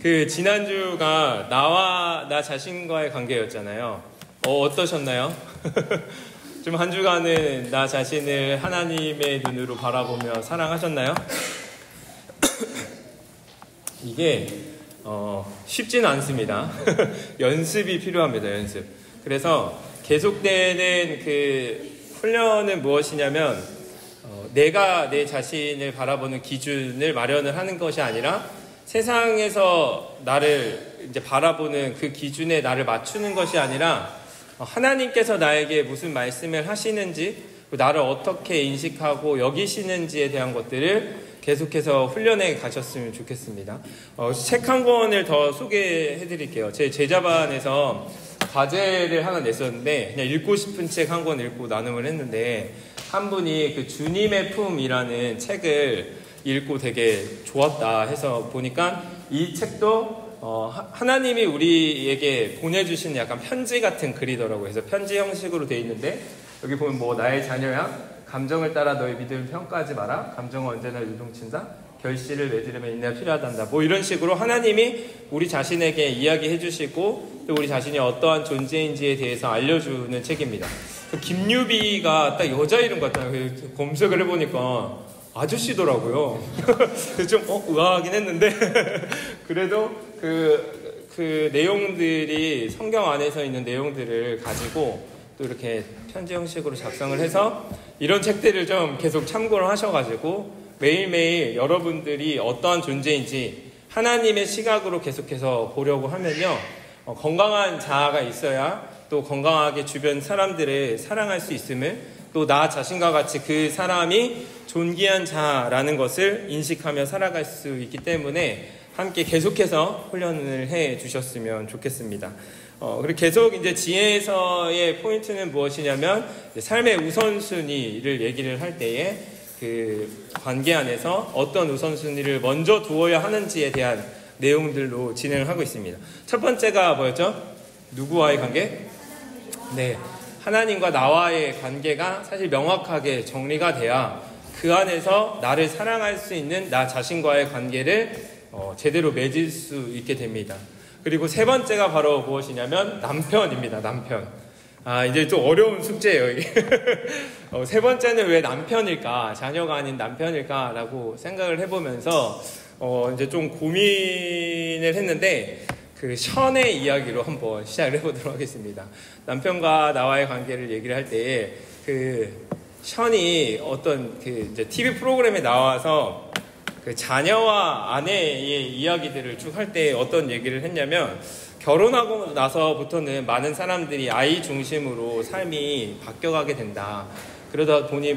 지난주가 나와 나 자신과의 관계였잖아요. 어떠셨나요? 좀 한 주간은 나 자신을 하나님의 눈으로 바라보며 사랑하셨나요? 이게 쉽지는 않습니다. 연습이 필요합니다. 연습. 그래서 계속되는 훈련은 무엇이냐면 내가 내 자신을 바라보는 기준을 마련을 하는 것이 아니라 세상에서 나를 이제 바라보는 그 기준에 나를 맞추는 것이 아니라 하나님께서 나에게 무슨 말씀을 하시는지, 나를 어떻게 인식하고 여기시는지에 대한 것들을 계속해서 훈련해 가셨으면 좋겠습니다. 책 한 권을 더 소개해 드릴게요. 제 제자반에서 과제를 하나 냈었는데 그냥 읽고 싶은 책 한 권 읽고 나눔을 했는데, 한 분이 주님의 품이라는 책을 읽고 되게 좋았다 해서 보니까 이 책도 하나님이 우리에게 보내주신 약간 편지 같은 글이더라고요. 그래서 편지 형식으로 돼 있는데, 여기 보면 나의 자녀야, 감정을 따라 너의 믿음을 평가하지 마라, 감정은 언제나 요동친다, 결실을 맺으려면 인내가 필요하단다, 이런 식으로 하나님이 우리 자신에게 이야기해 주시고 또 우리 자신이 어떠한 존재인지에 대해서 알려주는 책입니다. 김유비가 딱 여자 이름 같아요. 검색을 해보니까 아저씨더라고요. 그래서 좀 의아하긴 했는데 그래도 그 내용들이 성경 안에서 있는 내용들을 가지고 또 이렇게 편지 형식으로 작성을 해서 이런 책들을 좀 계속 참고를 하셔가지고 매일매일 여러분들이 어떠한 존재인지 하나님의 시각으로 계속해서 보려고 하면요, 건강한 자아가 있어야 또 건강하게 주변 사람들을 사랑할 수 있음을, 또 나 자신과 같이 그 사람이 존귀한 자라는 것을 인식하며 살아갈 수 있기 때문에 함께 계속해서 훈련을 해 주셨으면 좋겠습니다. 그리고 계속 이제 지혜에서의 포인트는 무엇이냐면, 삶의 우선순위를 얘기를 할 때에 관계 안에서 어떤 우선순위를 먼저 두어야 하는지에 대한 내용들로 진행을 하고 있습니다. 첫 번째가 뭐였죠? 누구와의 관계? 네. 하나님과 나와의 관계가 사실 명확하게 정리가 돼야 그 안에서 나를 사랑할 수 있는 나 자신과의 관계를 제대로 맺을 수 있게 됩니다. 그리고 세 번째가 바로 무엇이냐면 남편입니다. 남편. 이제 좀 어려운 숙제예요, 이게. 세 번째는 왜 남편일까? 자녀가 아닌 남편일까라고 생각을 해보면서 이제 좀 고민을 했는데, 션의 이야기로 한번 시작을 해보도록 하겠습니다. 남편과 나와의 관계를 얘기를 할 때에 션이 어떤 이제 TV 프로그램에 나와서 자녀와 아내의 이야기들을 쭉 할 때 어떤 얘기를 했냐면, 결혼하고 나서부터는 많은 사람들이 아이 중심으로 삶이 바뀌어가게 된다. 그러다 보니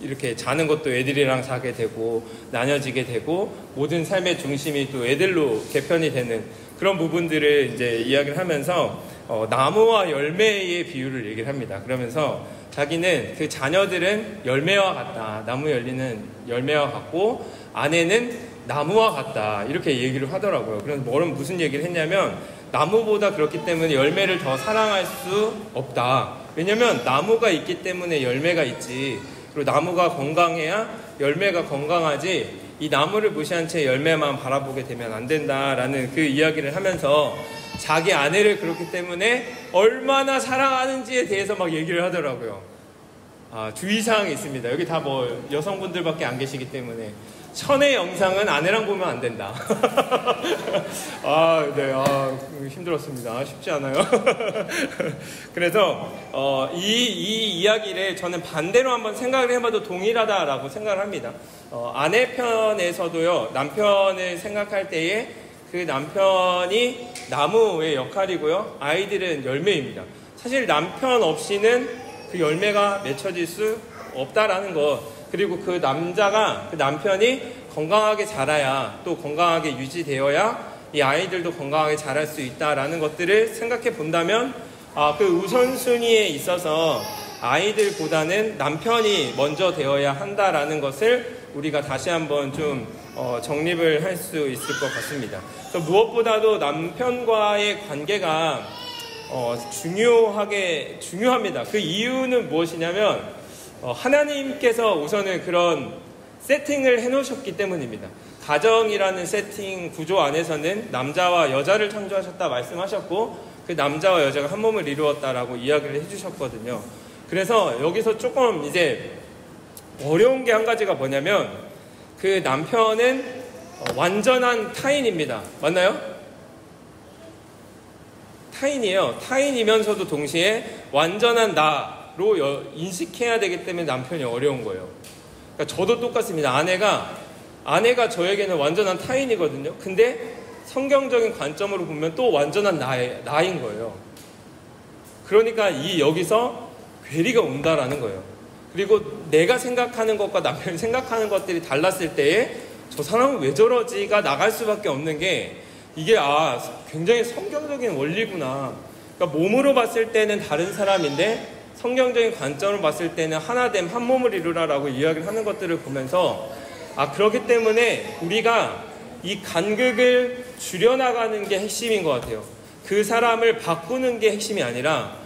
이렇게 자는 것도 애들이랑 자게 되고 나눠지게 되고 모든 삶의 중심이 또 애들로 개편이 되는 그런 부분들을 이제 이야기를 하면서 나무와 열매의 비유를 얘기를 합니다. 그러면서 자기는 자녀들은 열매와 같다. 나무 열리는 열매와 같고 아내는 나무와 같다. 이렇게 얘기를 하더라고요. 그래서 무슨 얘기를 했냐면, 나무보다 그렇기 때문에 열매를 더 사랑할 수 없다. 왜냐면 나무가 있기 때문에 열매가 있지. 그리고 나무가 건강해야 열매가 건강하지, 이 나무를 무시한 채 열매만 바라보게 되면 안 된다라는 이야기를 하면서 자기 아내를 그렇기 때문에 얼마나 사랑하는지에 대해서 막 얘기를 하더라고요. 주의사항이 있습니다. 여기 다 여성분들밖에 안 계시기 때문에 천의 영상은 아내랑 보면 안 된다. 네, 힘들었습니다. 쉽지 않아요. 그래서 이 이야기를 저는 반대로 한번 생각을 해봐도 동일하다라고 생각을 합니다. 아내 편에서도요, 남편을 생각할 때에 그 남편이 나무의 역할이고요, 아이들은 열매입니다. 사실 남편 없이는 그 열매가 맺혀질 수 없다라는 것, 그리고 그 남편이 건강하게 자라야, 또 건강하게 유지되어야 이 아이들도 건강하게 자랄 수 있다라는 것들을 생각해 본다면, 그 우선순위에 있어서 아이들보다는 남편이 먼저 되어야 한다라는 것을 우리가 다시 한번 좀 정립을 할 수 있을 것 같습니다. 무엇보다도 남편과의 관계가 중요합니다. 그 이유는 무엇이냐면, 하나님께서 우선은 그런 세팅을 해놓으셨기 때문입니다. 가정이라는 세팅 구조 안에서는 남자와 여자를 창조하셨다 말씀하셨고, 그 남자와 여자가 한 몸을 이루었다라고 이야기를 해주셨거든요. 그래서 여기서 조금 이제 어려운 게 한 가지가 뭐냐면, 그 남편은 완전한 타인입니다. 맞나요? 타인이에요. 타인이면서도 동시에 완전한 나로 인식해야 되기 때문에 남편이 어려운 거예요. 그러니까 저도 똑같습니다. 아내가 저에게는 완전한 타인이거든요. 근데 성경적인 관점으로 보면 또 완전한 나인 거예요. 그러니까 여기서 괴리가 온다라는 거예요. 그리고 내가 생각하는 것과 남편이 생각하는 것들이 달랐을 때에 저 사람은 왜 저러지가 나갈 수밖에 없는 게, 이게 굉장히 성경적인 원리구나. 그러니까 몸으로 봤을 때는 다른 사람인데 성경적인 관점으로 봤을 때는 하나됨, 한 몸을 이루라라고 이야기를 하는 것들을 보면서, 그렇기 때문에 우리가 이 간극을 줄여나가는 게 핵심인 것 같아요. 그 사람을 바꾸는 게 핵심이 아니라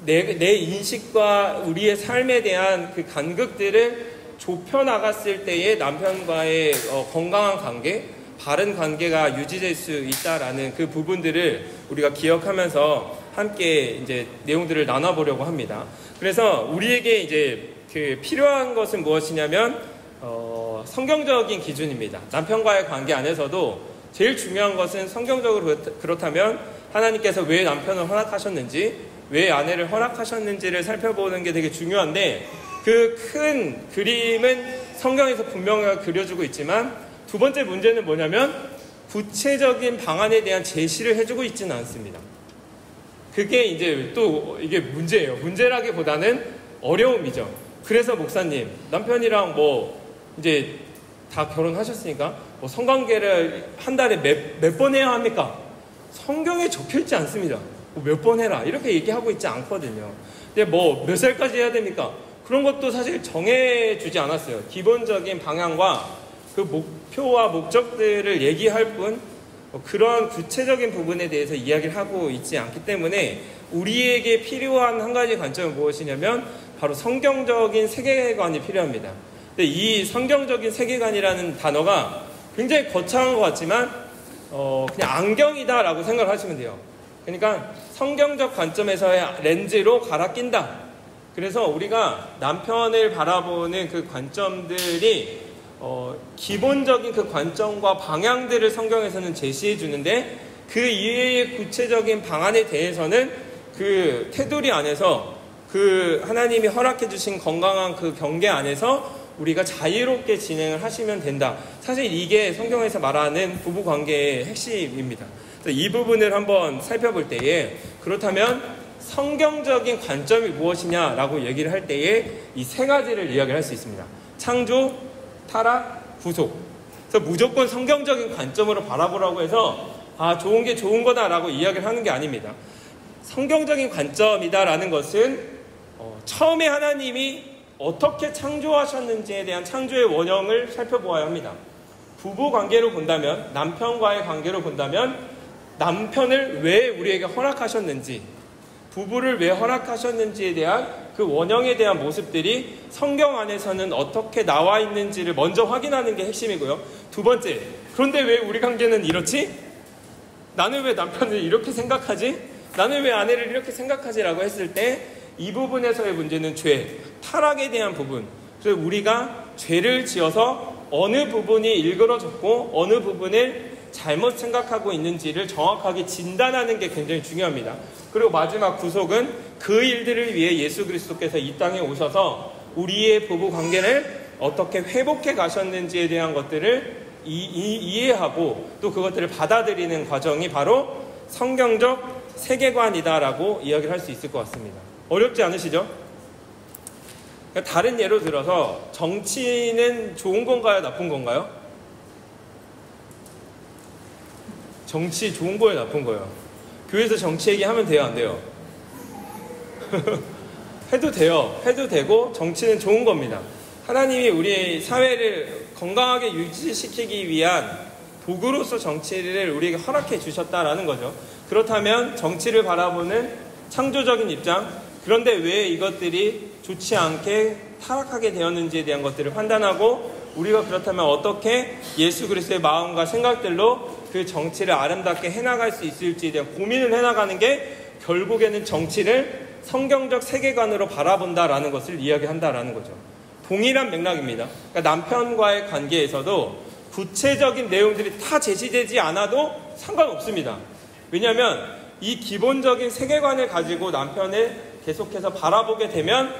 내 인식과 우리의 삶에 대한 그 간극들을 좁혀나갔을 때의 남편과의 건강한 관계, 바른 관계가 유지될 수 있다라는 그 부분들을 우리가 기억하면서 함께 이제 내용들을 나눠보려고 합니다. 그래서 우리에게 이제 그 필요한 것은 무엇이냐면 성경적인 기준입니다. 남편과의 관계 안에서도 제일 중요한 것은 성경적으로 그렇다면 하나님께서 왜 남편을 허락하셨는지, 왜 아내를 허락하셨는지를 살펴보는 게 되게 중요한데, 그 큰 그림은 성경에서 분명하게 그려주고 있지만, 두 번째 문제는 뭐냐면 구체적인 방안에 대한 제시를 해주고 있지는 않습니다. 그게 이제 또 이게 문제예요. 문제라기보다는 어려움이죠. 그래서 목사님, 남편이랑 이제 다 결혼하셨으니까 성관계를 한 달에 몇 번 해야 합니까? 성경에 적혀있지 않습니다. 몇 번 해라 이렇게 얘기하고 있지 않거든요. 근데 몇 살까지 해야 됩니까? 그런 것도 사실 정해주지 않았어요. 기본적인 방향과 그 목표와 목적들을 얘기할 뿐 그런 구체적인 부분에 대해서 이야기를 하고 있지 않기 때문에 우리에게 필요한 한 가지 관점은 무엇이냐면 바로 성경적인 세계관이 필요합니다. 근데 이 성경적인 세계관이라는 단어가 굉장히 거창한 것 같지만 그냥 안경이다라고 생각을 하시면 돼요. 그러니까 성경적 관점에서의 렌즈로 갈아 낀다. 그래서 우리가 남편을 바라보는 그 관점들이 기본적인 그 관점과 방향들을 성경에서는 제시해 주는데, 그 이외의 구체적인 방안에 대해서는 그 테두리 안에서 그 하나님이 허락해 주신 건강한 그 경계 안에서 우리가 자유롭게 진행을 하시면 된다. 사실 이게 성경에서 말하는 부부관계의 핵심입니다. 이 부분을 한번 살펴볼 때에, 그렇다면 성경적인 관점이 무엇이냐라고 얘기를 할 때에 이 세 가지를 이야기를 할 수 있습니다. 창조, 타락, 구속. 그래서 무조건 성경적인 관점으로 바라보라고 해서 좋은 게 좋은 거다라고 이야기를 하는 게 아닙니다. 성경적인 관점이다라는 것은 처음에 하나님이 어떻게 창조하셨는지에 대한 창조의 원형을 살펴보아야 합니다. 부부 관계로 본다면, 남편과의 관계로 본다면 남편을 왜 우리에게 허락하셨는지, 부부를 왜 허락하셨는지에 대한 그 원형에 대한 모습들이 성경 안에서는 어떻게 나와 있는지를 먼저 확인하는 게 핵심이고요. 두 번째, 그런데 왜 우리 관계는 이렇지? 나는 왜 남편을 이렇게 생각하지? 나는 왜 아내를 이렇게 생각하지? 라고 했을 때 이 부분에서의 문제는 죄, 타락에 대한 부분. 그래서 우리가 죄를 지어서 어느 부분이 일그러졌고 어느 부분을 잘못 생각하고 있는지를 정확하게 진단하는 게 굉장히 중요합니다. 그리고 마지막 구속은 그 일들을 위해 예수 그리스도께서 이 땅에 오셔서 우리의 부부 관계를 어떻게 회복해 가셨는지에 대한 것들을 이해하고 또 그것들을 받아들이는 과정이 바로 성경적 세계관이다라고 이야기를 할 수 있을 것 같습니다. 어렵지 않으시죠? 다른 예로 들어서 정치는 좋은 건가요? 나쁜 건가요? 정치 좋은 거예요? 나쁜 거예요? 교회에서 정치 얘기하면 돼요? 안 돼요? 해도 돼요. 해도 되고 정치는 좋은 겁니다. 하나님이 우리 사회를 건강하게 유지시키기 위한 도구로서 정치를 우리에게 허락해 주셨다라는 거죠. 그렇다면 정치를 바라보는 창조적인 입장, 그런데 왜 이것들이 좋지 않게 타락하게 되었는지에 대한 것들을 판단하고 우리가 그렇다면 어떻게 예수 그리스도의 마음과 생각들로 그 정치를 아름답게 해나갈 수 있을지에 대한 고민을 해나가는 게 결국에는 정치를 성경적 세계관으로 바라본다라는 것을 이야기한다라는 거죠. 동일한 맥락입니다. 그러니까 남편과의 관계에서도 구체적인 내용들이 다 제시되지 않아도 상관없습니다. 왜냐하면 이 기본적인 세계관을 가지고 남편을 계속해서 바라보게 되면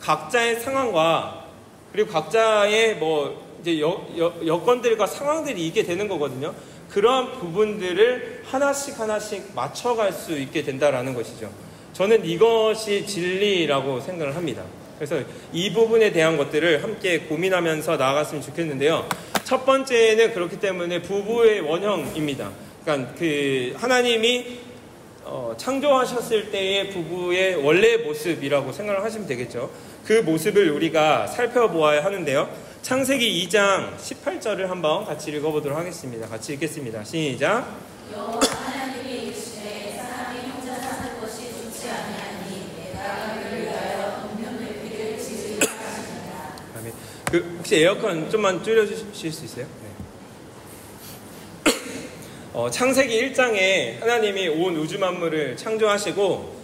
각자의 상황과 그리고 각자의 이제 여건들과 상황들이 있게 되는 거거든요. 그런 부분들을 하나씩 맞춰갈 수 있게 된다라는 것이죠. 저는 이것이 진리라고 생각을 합니다. 그래서 이 부분에 대한 것들을 함께 고민하면서 나아갔으면 좋겠는데요. 첫 번째는 그렇기 때문에 부부의 원형입니다. 그러니까 그 하나님이 창조하셨을 때의 부부의 원래 모습이라고 생각을 하시면 되겠죠. 그 모습을 우리가 살펴보아야 하는데요. 창세기 2장 18절을 한번 같이 읽어보도록 하겠습니다. 같이 읽겠습니다. 시작. 여호와 하나님이 이르시되 사람이 혼자 사는 것이 좋지 아니하니 내가 그를 위하여 돕는 배필을 지으리라 하시니라. 혹시 에어컨 좀만 줄여주실 수 있어요? 네. 창세기 1장에 하나님이 온 우주 만물을 창조하시고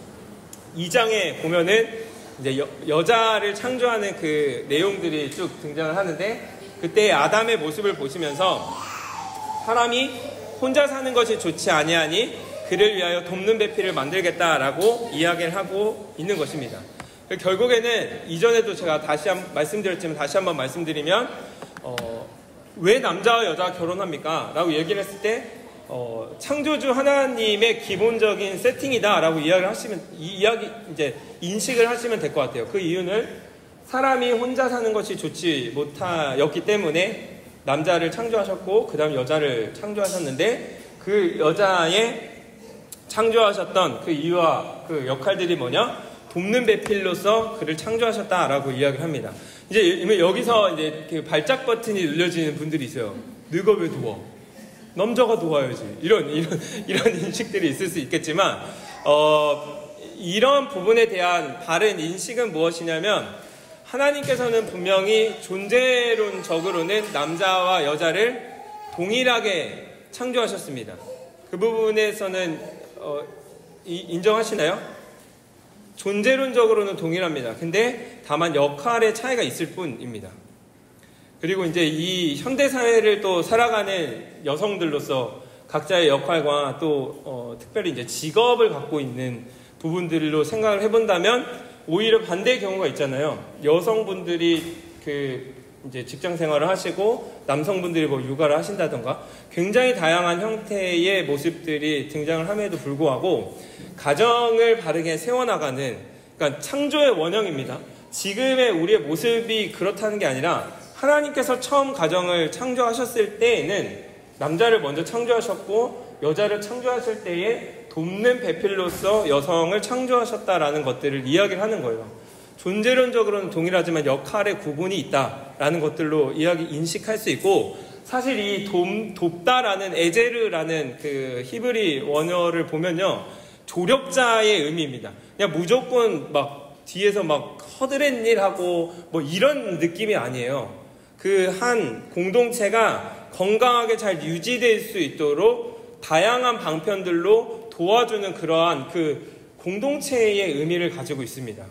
2장에 보면은 이제 여자를 창조하는 그 내용들이 쭉 등장을 하는데, 그때 아담의 모습을 보시면서 사람이 혼자 사는 것이 좋지 아니하니 그를 위하여 돕는 배필을 만들겠다라고 이야기를 하고 있는 것입니다. 결국에는 이전에도 제가 다시 한번 말씀드렸지만 다시 한번 말씀드리면 왜 남자와 여자가 결혼합니까? 라고 얘기를 했을 때 창조주 하나님의 기본적인 세팅이다라고 이제 인식을 하시면 될 것 같아요. 그 이유는 사람이 혼자 사는 것이 좋지 못하였기 때문에 남자를 창조하셨고 그 다음 여자를 창조하셨는데, 그 여자의 창조하셨던 그 이유와 그 역할들이 뭐냐? 돕는 배필로서 그를 창조하셨다라고 이야기를 합니다. 이제 여기서 이제 그 발작 버튼이 눌려지는 분들이 있어요. 너가 왜 도와? 남자가 도와야지. 이런 인식들이 있을 수 있겠지만, 이런 부분에 대한 바른 인식은 무엇이냐면, 하나님께서는 분명히 존재론적으로는 남자와 여자를 동일하게 창조하셨습니다. 그 부분에서는 인정하시나요? 존재론적으로는 동일합니다. 근데 다만 역할의 차이가 있을 뿐입니다. 그리고 이제 이 현대사회를 또 살아가는 여성들로서 각자의 역할과 또 특별히 이제 직업을 갖고 있는 부분들로 생각을 해본다면 오히려 반대의 경우가 있잖아요. 여성분들이 이제 직장 생활을 하시고 남성분들이 육아를 하신다던가 굉장히 다양한 형태의 모습들이 등장을 함에도 불구하고 가정을 바르게 세워나가는, 그러니까 창조의 원형입니다. 지금의 우리의 모습이 그렇다는 게 아니라 하나님께서 처음 가정을 창조하셨을 때에는 남자를 먼저 창조하셨고 여자를 창조하실 때에 돕는 배필로서 여성을 창조하셨다라는 것들을 이야기를 하는 거예요. 존재론적으로는 동일하지만 역할의 구분이 있다라는 것들로 인식할 수 있고, 사실 이 돕다라는 에제르라는 그 히브리 원어를 보면요, 조력자의 의미입니다. 그냥 무조건 뒤에서 허드렛 일하고 이런 느낌이 아니에요. 그 한 공동체가 건강하게 잘 유지될 수 있도록 다양한 방편들로 도와주는 그러한 그 공동체의 의미를 가지고 있습니다.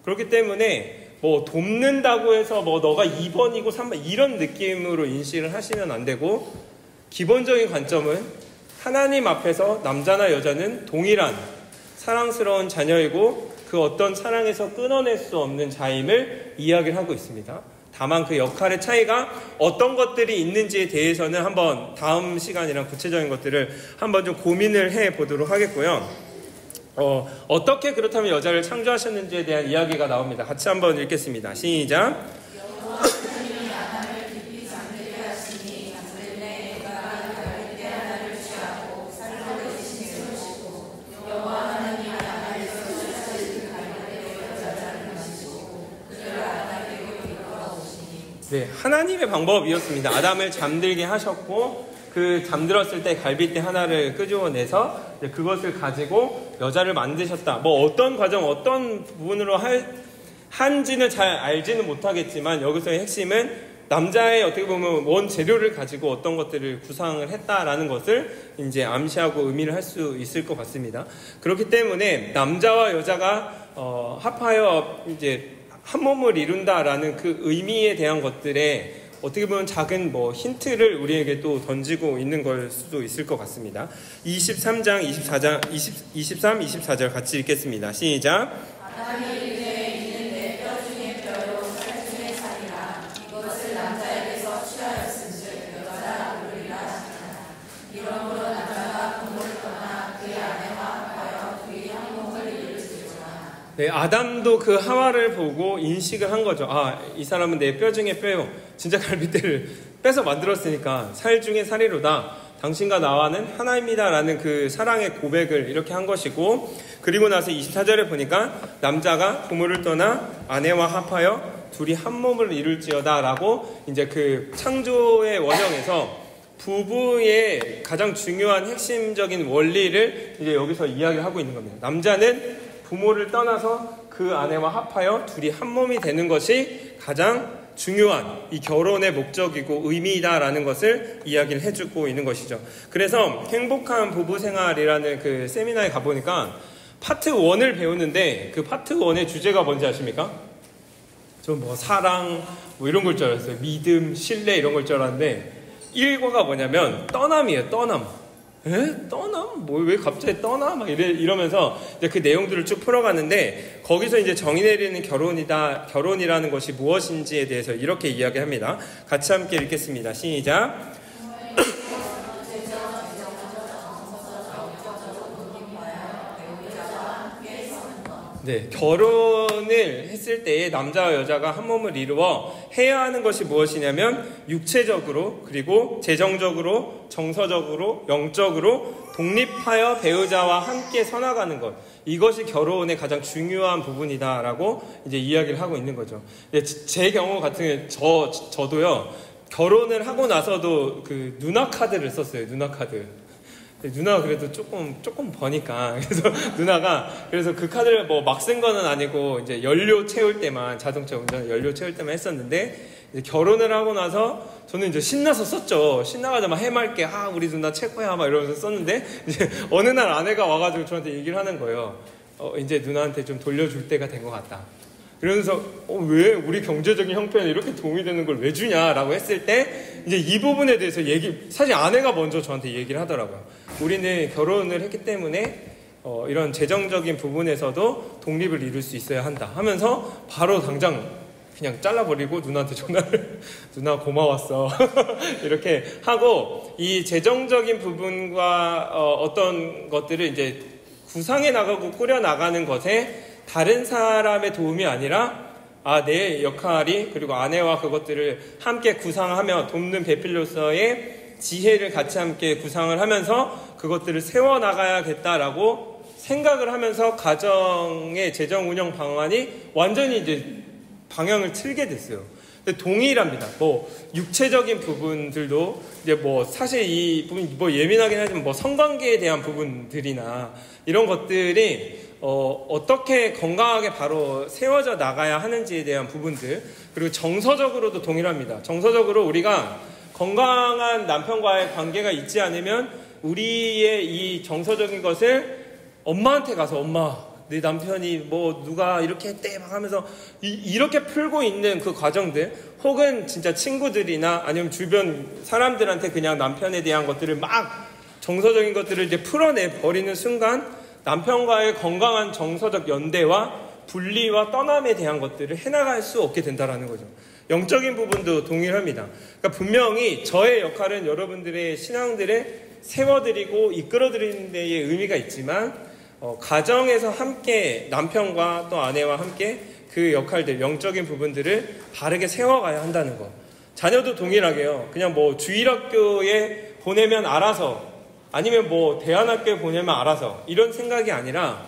그렇기 때문에 돕는다고 해서 너가 2번이고 3번 이런 느낌으로 인식을 하시면 안 되고, 기본적인 관점은 하나님 앞에서 남자나 여자는 동일한 사랑스러운 자녀이고 그 어떤 사랑에서 끊어낼 수 없는 자임을 이야기를 하고 있습니다. 다만 그 역할의 차이가 어떤 것들이 있는지에 대해서는 한번 다음 시간이랑 구체적인 것들을 한번 좀 고민을 해보도록 하겠고요. 어떻게 그렇다면 여자를 창조하셨는지에 대한 이야기가 나옵니다. 같이 한번 읽겠습니다. 시작. 네, 하나님의 방법이었습니다. 아담을 잠들게 하셨고 그 잠들었을 때 갈빗대 하나를 끄집어내서 그것을 가지고 여자를 만드셨다. 어떤 과정, 어떤 부분으로 한지는 잘 알지는 못하겠지만 여기서의 핵심은 남자의 어떻게 보면 원 재료를 가지고 어떤 것들을 구상을 했다라는 것을 이제 암시하고 의미를 할 수 있을 것 같습니다. 그렇기 때문에 남자와 여자가 합하여 이제 한 몸을 이룬다라는 그 의미에 대한 것들에 어떻게 보면 작은 힌트를 우리에게 또 던지고 있는 걸 수도 있을 것 같습니다. 23장, 23, 24절 같이 읽겠습니다. 시작. 아담이 이르되 이는 내 뼈 중에 뼈요 살 중에 살이라. 이것을 남자에게서 취하였은즉 여자라 부르리라 하시니라. 이러므로 남자가 부모를 떠나 그의 아내와 합하여 둘이 한 몸을 이룰지니라. 네, 아담도 그 하와를 보고 인식을 한 거죠. 아, 이 사람은 내 뼈 중에 뼈요. 진짜 갈비뼈를 빼서 만들었으니까 살 중에 살이로다. 당신과 나와는 하나입니다. 라는 그 사랑의 고백을 이렇게 한 것이고, 그리고 나서 24절에 보니까 남자가 부모를 떠나 아내와 합하여 둘이 한 몸을 이룰지어다 라고 이제 그 창조의 원형에서 부부의 가장 중요한 핵심적인 원리를 이제 여기서 이야기하고 있는 겁니다. 남자는 부모를 떠나서 그 아내와 합하여 둘이 한 몸이 되는 것이 가장 중요한 이 결혼의 목적이고 의미이다라는 것을 이야기를 해주고 있는 것이죠. 그래서 행복한 부부 생활이라는 그 세미나에 가보니까 파트 1을 배우는데 그 파트 1의 주제가 뭔지 아십니까? 전 사랑 이런 걸 줄 알았어요. 믿음, 신뢰 이런 걸 줄 알았는데 1과가 뭐냐면 떠남이에요. 떠남. 떠남? 왜 갑자기 떠나? 막 이러면서 이제 그 내용들을 쭉 풀어갔는데 거기서 이제 정의 내리는 결혼이라는 것이 무엇인지에 대해서 이렇게 이야기합니다. 같이 함께 읽겠습니다. 시작. 네, 결혼을 했을 때에 남자와 여자가 한 몸을 이루어 해야 하는 것이 무엇이냐면 육체적으로 그리고 재정적으로 정서적으로 영적으로 독립하여 배우자와 함께 서나가는 것, 이것이 결혼의 가장 중요한 부분이다라고 이제 이야기를 하고 있는 거죠. 제 경우 같은 경우 저도요 결혼을 하고 나서도 그 누나 카드를 썼어요. 누나 카드. 누나가 그래도 조금 버니까 그래서 누나가 그래서 그 카드를 막 쓴 거는 아니고 이제 연료 채울 때만, 자동차 운전 연료 채울 때만 했었는데 이제 결혼을 하고 나서 저는 이제 신나서 썼죠. 신나가지고 막 해맑게 우리 누나 최고야 막 이러면서 썼는데 이제 어느 날 아내가 와가지고 저한테 얘기를 하는 거예요. 이제 누나한테 좀 돌려줄 때가 된 것 같다. 그러면서 왜 우리 경제적인 형편에 이렇게 도움이 되는 걸 왜 주냐라고 했을 때 이제 이 부분에 대해서 사실 아내가 먼저 저한테 얘기를 하더라고요. 우리는 결혼을 했기 때문에 이런 재정적인 부분에서도 독립을 이룰 수 있어야 한다 하면서 바로 당장 그냥 잘라버리고 누나한테 전화를 누나 고마웠어 이렇게 하고, 이 재정적인 부분과 어떤 것들을 이제 구상해 나가고 꾸려 나가는 것에 다른 사람의 도움이 아니라 내 역할이, 그리고 아내와 그것들을 함께 구상하며 돕는 배필로서의 지혜를 같이 함께 구상을 하면서 그것들을 세워나가야겠다라고 생각을 하면서 가정의 재정 운영 방안이 완전히 이제 방향을 틀게 됐어요. 근데 동일합니다. 육체적인 부분들도 이제 사실 이 부분 예민하긴 하지만 성관계에 대한 부분들이나 이런 것들이 어떻게 건강하게 바로 세워져 나가야 하는지에 대한 부분들, 그리고 정서적으로도 동일합니다. 정서적으로 우리가 건강한 남편과의 관계가 있지 않으면 우리의 이 정서적인 것을 엄마한테 가서 엄마, 내 남편이 누가 이렇게 했대 막 하면서 이렇게 풀고 있는 그 과정들, 혹은 진짜 친구들이나 아니면 주변 사람들한테 그냥 남편에 대한 것들을 막 정서적인 것들을 이제 풀어내 버리는 순간 남편과의 건강한 정서적 연대와 분리와 떠남에 대한 것들을 해나갈 수 없게 된다는 거죠. 영적인 부분도 동일합니다. 그러니까 분명히 저의 역할은 여러분들의 신앙들을 세워드리고 이끌어드리는 데에 의미가 있지만 가정에서 함께 남편과 또 아내와 함께 그 역할들, 영적인 부분들을 바르게 세워가야 한다는 거. 자녀도 동일하게요. 그냥 주일학교에 보내면 알아서, 아니면 대안학교에 보내면 알아서, 이런 생각이 아니라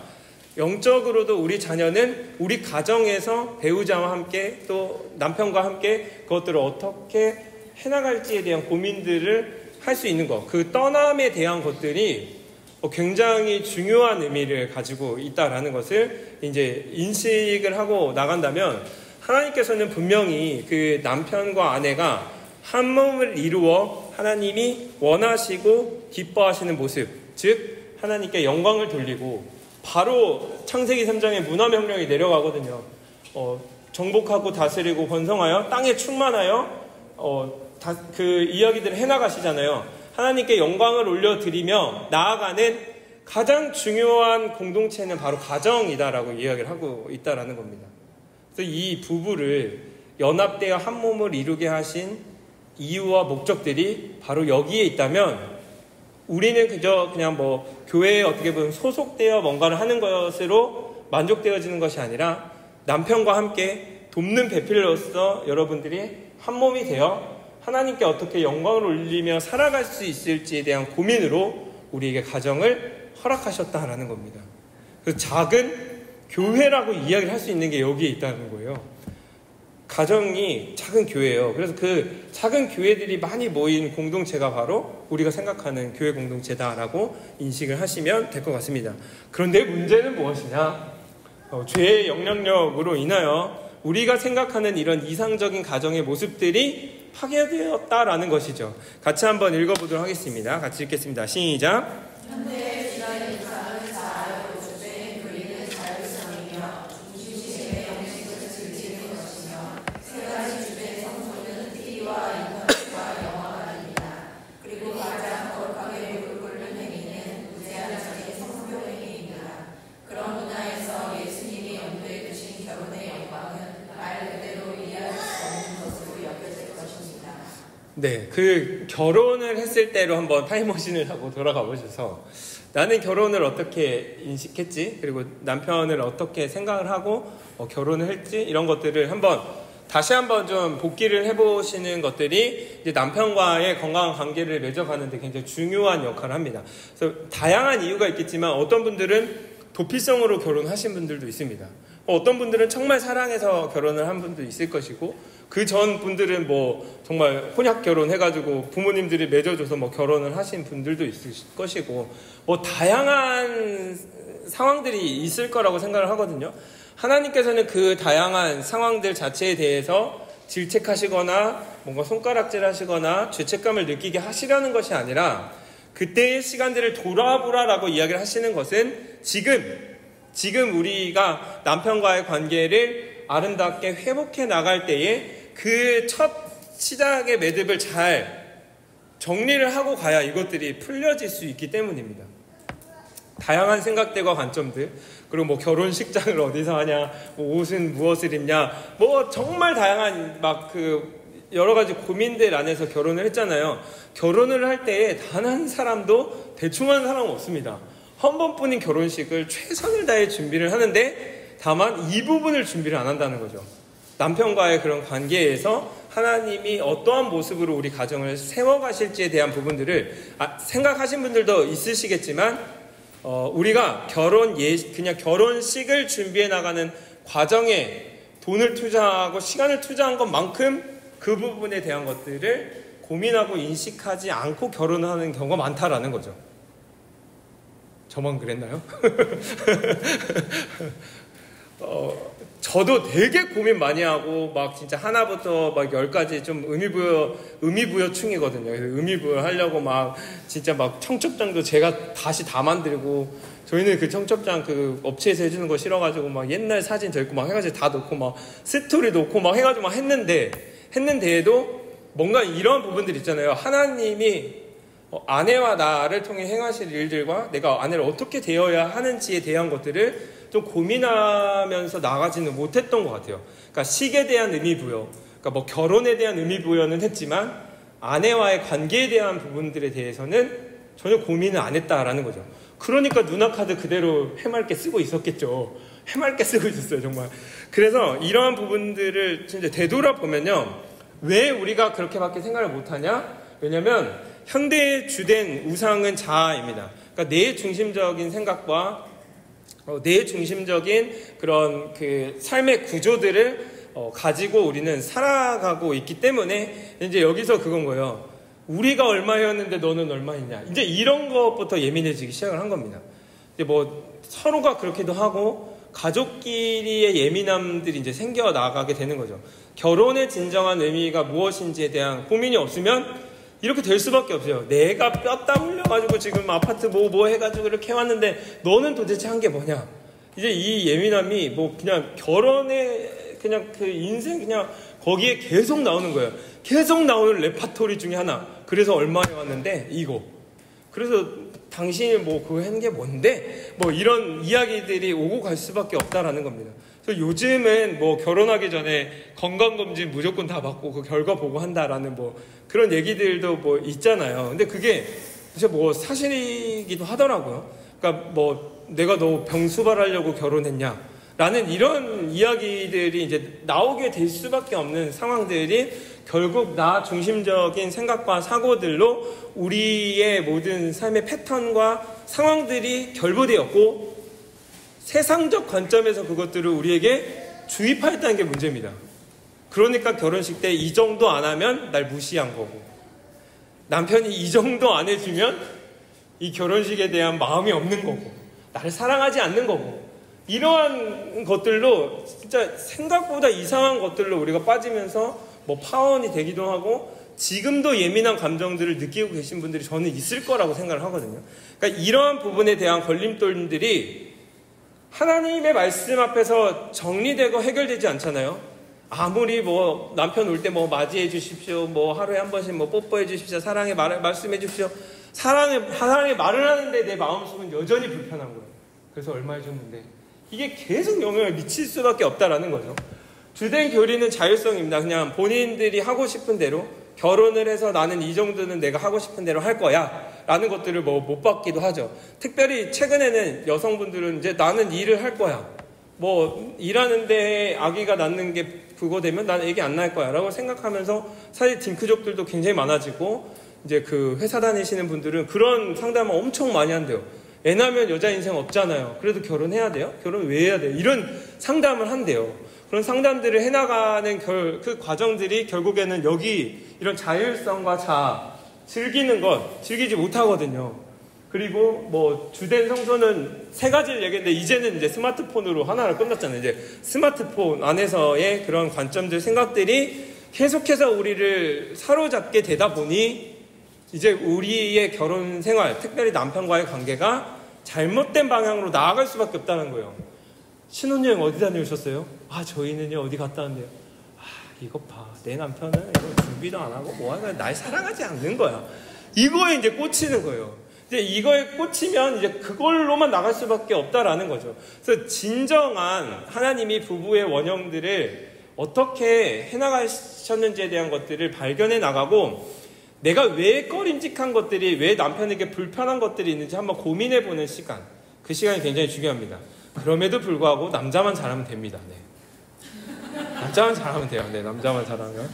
영적으로도 우리 자녀는 우리 가정에서 배우자와 함께 또 남편과 함께 그것들을 어떻게 해나갈지에 대한 고민들을 할 수 있는 것, 그 떠남에 대한 것들이 굉장히 중요한 의미를 가지고 있다라는 것을 이제 인식을 하고 나간다면 하나님께서는 분명히 그 남편과 아내가 한 몸을 이루어 하나님이 원하시고 기뻐하시는 모습, 즉 하나님께 영광을 돌리고, 바로 창세기 3장에 문화명령이 내려가거든요. 정복하고 다스리고 번성하여 땅에 충만하여 그 이야기들을 해나가시잖아요. 하나님께 영광을 올려드리며 나아가는 가장 중요한 공동체는 바로 가정이다라고 이야기를 하고 있다라는 겁니다. 그래서 이 부부를 연합되어 한 몸을 이루게 하신 이유와 목적들이 바로 여기에 있다면, 우리는 그냥 뭐 교회에 어떻게 보면 소속되어 뭔가를 하는 것으로 만족되어지는 것이 아니라 남편과 함께 돕는 배필로서 여러분들이 한 몸이 되어 하나님께 어떻게 영광을 올리며 살아갈 수 있을지에 대한 고민으로 우리에게 가정을 허락하셨다라는 겁니다. 그래서 작은 교회라고 이야기를 할 수 있는 게 여기에 있다는 거예요. 가정이 작은 교회예요. 그래서 그 작은 교회들이 많이 모인 공동체가 바로 우리가 생각하는 교회 공동체다라고 인식을 하시면 될 것 같습니다. 그런데 문제는 무엇이냐? 죄의 영향력으로 인하여 우리가 생각하는 이런 이상적인 가정의 모습들이 파괴되었다라는 것이죠. 같이 한번 읽어보도록 하겠습니다. 같이 읽겠습니다. 시작. 현대의 지나는 이상은 자아요, 주제인 교리는 자율성이며 중심의 영식을 즐기는 것이며, 세 가지 주된 성소는 피와 인터넷과 영화관입니다. 그리고 가장 거룩하게 물을 끓는 행위는 무제한적인 성교 행위입니다. 그런 문화에서 예수님이 염두에 두신 결혼의 영광은 말 그대로 이해할 수 없는 것으로 여겨질 것입니다. 네, 그 결혼을 했을 때로 한번 타임머신을 하고 돌아가 보셔서, 나는 결혼을 어떻게 인식했지, 그리고 남편을 어떻게 생각을 하고 결혼을 했지, 이런 것들을 다시 한번 좀 복기를 해보시는 것들이 이제 남편과의 건강한 관계를 맺어가는데 굉장히 중요한 역할을 합니다. 그래서 다양한 이유가 있겠지만 어떤 분들은 도피성으로 결혼하신 분들도 있습니다. 어떤 분들은 정말 사랑해서 결혼을 한 분도 있을 것이고, 그 전 분들은 뭐 정말 혼약 결혼해가지고 부모님들이 맺어줘서 뭐 결혼을 하신 분들도 있을 것이고, 뭐 다양한 상황들이 있을 거라고 생각을 하거든요. 하나님께서는 그 다양한 상황들 자체에 대해서 질책하시거나 뭔가 손가락질 하시거나 죄책감을 느끼게 하시려는 것이 아니라, 그때의 시간들을 돌아보라라고 이야기를 하시는 것은 지금 우리가 남편과의 관계를 아름답게 회복해 나갈 때에 그 첫 시작의 매듭을 잘 정리를 하고 가야 이것들이 풀려질 수 있기 때문입니다. 다양한 생각들과 관점들, 그리고 뭐 결혼식장을 어디서 하냐, 뭐 옷은 무엇을 입냐, 뭐 정말 다양한 여러 가지 고민들 안에서 결혼을 했잖아요. 결혼을 할 때에 단 한 사람도 대충 한 사람은 없습니다. 한 번뿐인 결혼식을 최선을 다해 준비를 하는데, 다만 이 부분을 준비를 안 한다는 거죠. 남편과의 그런 관계에서 하나님이 어떠한 모습으로 우리 가정을 세워가실지에 대한 부분들을 생각하신 분들도 있으시겠지만, 우리가 그냥 결혼식을 준비해 나가는 과정에 돈을 투자하고 시간을 투자한 것만큼 그 부분에 대한 것들을 고민하고 인식하지 않고 결혼하는 경우가 많다라는 거죠. 저만 그랬나요? 저도 되게 고민 많이 하고 진짜 하나부터 10까지 좀 의미부여충이거든요. 의미부여 하려고 진짜 청첩장도 제가 다시 다 만들고, 저희는 그 청첩장 그 업체에서 해주는 거 싫어가지고 옛날 사진 적고 해가지고 다 넣고 스토리 넣고 해가지고 했는데도 뭔가 이런 부분들 있잖아요. 하나님이 아내와 나를 통해 행하실 일들과 내가 아내를 어떻게 대해야 하는지에 대한 것들을 좀 고민하면서 나가지는 못했던 것 같아요. 그러니까 식에 대한 의미부여, 그러니까 결혼에 대한 의미부여는 했지만 아내와의 관계에 대한 부분들에 대해서는 전혀 고민을 안 했다라는 거죠. 그러니까 누나카드 그대로 해맑게 쓰고 있었겠죠. 해맑게 쓰고 있었어요, 정말. 그래서 이러한 부분들을 진짜 되돌아보면요, 왜 우리가 그렇게밖에 생각을 못하냐? 왜냐면 현대의 주된 우상은 자아입니다. 그러니까 내 중심적인 생각과 내 중심적인 그런 그 삶의 구조들을 가지고 우리는 살아가고 있기 때문에 이제 여기서 그건 거예요. 우리가 얼마였는데 너는 얼마였냐. 이제 이런 것부터 예민해지기 시작을 한 겁니다. 이제 서로가 그렇게도 하고, 가족끼리의 예민함들이 이제 생겨나가게 되는 거죠. 결혼의 진정한 의미가 무엇인지에 대한 고민이 없으면 이렇게 될 수밖에 없어요. 내가 뼈 땀 흘려가지고 지금 아파트 뭐 해가지고 이렇게 해왔는데 너는 도대체 한 게 뭐냐. 이제 이 예민함이 뭐 그냥 결혼에 그냥 그 인생 그냥 거기에 계속 나오는 거예요. 계속 나오는 레파토리 중에 하나. 그래서 얼마에 왔는데 이거. 그래서 당신이 뭐 그거 하는 게 뭔데? 뭐 이런 이야기들이 오고 갈 수밖에 없다라는 겁니다. 그래서 요즘은 뭐 결혼하기 전에 건강검진 무조건 다 받고 그 결과 보고 한다라는 뭐 그런 얘기들도 뭐 있잖아요. 근데 그게 진짜 뭐 사실이기도 하더라고요. 그러니까 뭐 내가 너 병수발하려고 결혼했냐? 라는 이런 이야기들이 이제 나오게 될 수밖에 없는 상황들이 결국 나 중심적인 생각과 사고들로 우리의 모든 삶의 패턴과 상황들이 결부되었고 세상적 관점에서 그것들을 우리에게 주입하였다는 게 문제입니다. 그러니까 결혼식 때 이 정도 안 하면 날 무시한 거고 남편이 이 정도 안 해주면 이 결혼식에 대한 마음이 없는 거고 나를 사랑하지 않는 거고 이러한 것들로 진짜 생각보다 이상한 것들로 우리가 빠지면서 뭐 파혼이 되기도 하고 지금도 예민한 감정들을 느끼고 계신 분들이 저는 있을 거라고 생각을 하거든요. 그러니까 이러한 부분에 대한 걸림돌들이 하나님의 말씀 앞에서 정리되고 해결되지 않잖아요. 아무리 뭐 남편 올 때 뭐 맞이해 주십시오, 뭐 하루에 한 번씩 뭐 뽀뽀해 주십시오, 사랑의 말씀해 주십시오. 사랑의 말을 하는데 내 마음속은 여전히 불편한 거예요. 그래서 얼마 해줬는데 이게 계속 영향을 미칠 수밖에 없다라는 거죠. 주된 교리는 자율성입니다. 그냥 본인들이 하고 싶은 대로 결혼을 해서 나는 이 정도는 내가 하고 싶은 대로 할 거야 라는 것들을 뭐 못 받기도 하죠. 특별히 최근에는 여성분들은 이제 나는 일을 할 거야. 뭐 일하는데 아기가 낳는 게 그거 되면 나는 애기 안 낳을 거야 라고 생각하면서 사실 딩크족들도 굉장히 많아지고 이제 그 회사 다니시는 분들은 그런 상담을 엄청 많이 한대요. 애 낳으면 여자 인생 없잖아요. 그래도 결혼해야 돼요? 결혼 왜 해야 돼요? 이런 상담을 한대요. 그런 상담들을 해나가는 그 과정들이 결국에는 여기 이런 자율성과 자아, 즐기지 못하거든요. 그리고 뭐 주된 성소는 3가지를 얘기했는데 이제는 이제 스마트폰으로 하나를 끝났잖아요. 이제 스마트폰 안에서의 그런 관점들, 생각들이 계속해서 우리를 사로잡게 되다 보니 이제 우리의 결혼 생활, 특별히 남편과의 관계가 잘못된 방향으로 나아갈 수밖에 없다는 거예요. 신혼여행 어디 다녀오셨어요? 저희는요 어디 갔다 왔는데요. 이거 봐, 내 남편은 이거 준비도 안 하고 뭐하냐, 날 사랑하지 않는 거야. 이거에 이제 꽂히는 거예요. 이제 이거에 꽂히면 이제 그걸로만 나갈 수밖에 없다라는 거죠. 그래서 진정한 하나님이 부부의 원형들을 어떻게 해나가셨는지에 대한 것들을 발견해 나가고 내가 왜 꺼림직한 것들이, 왜 남편에게 불편한 것들이 있는지 한번 고민해보는 시간. 그 시간이 굉장히 중요합니다. 그럼에도 불구하고 남자만 잘하면 됩니다. 네. 남자만 잘하면 돼요. 네, 남자만 잘하면.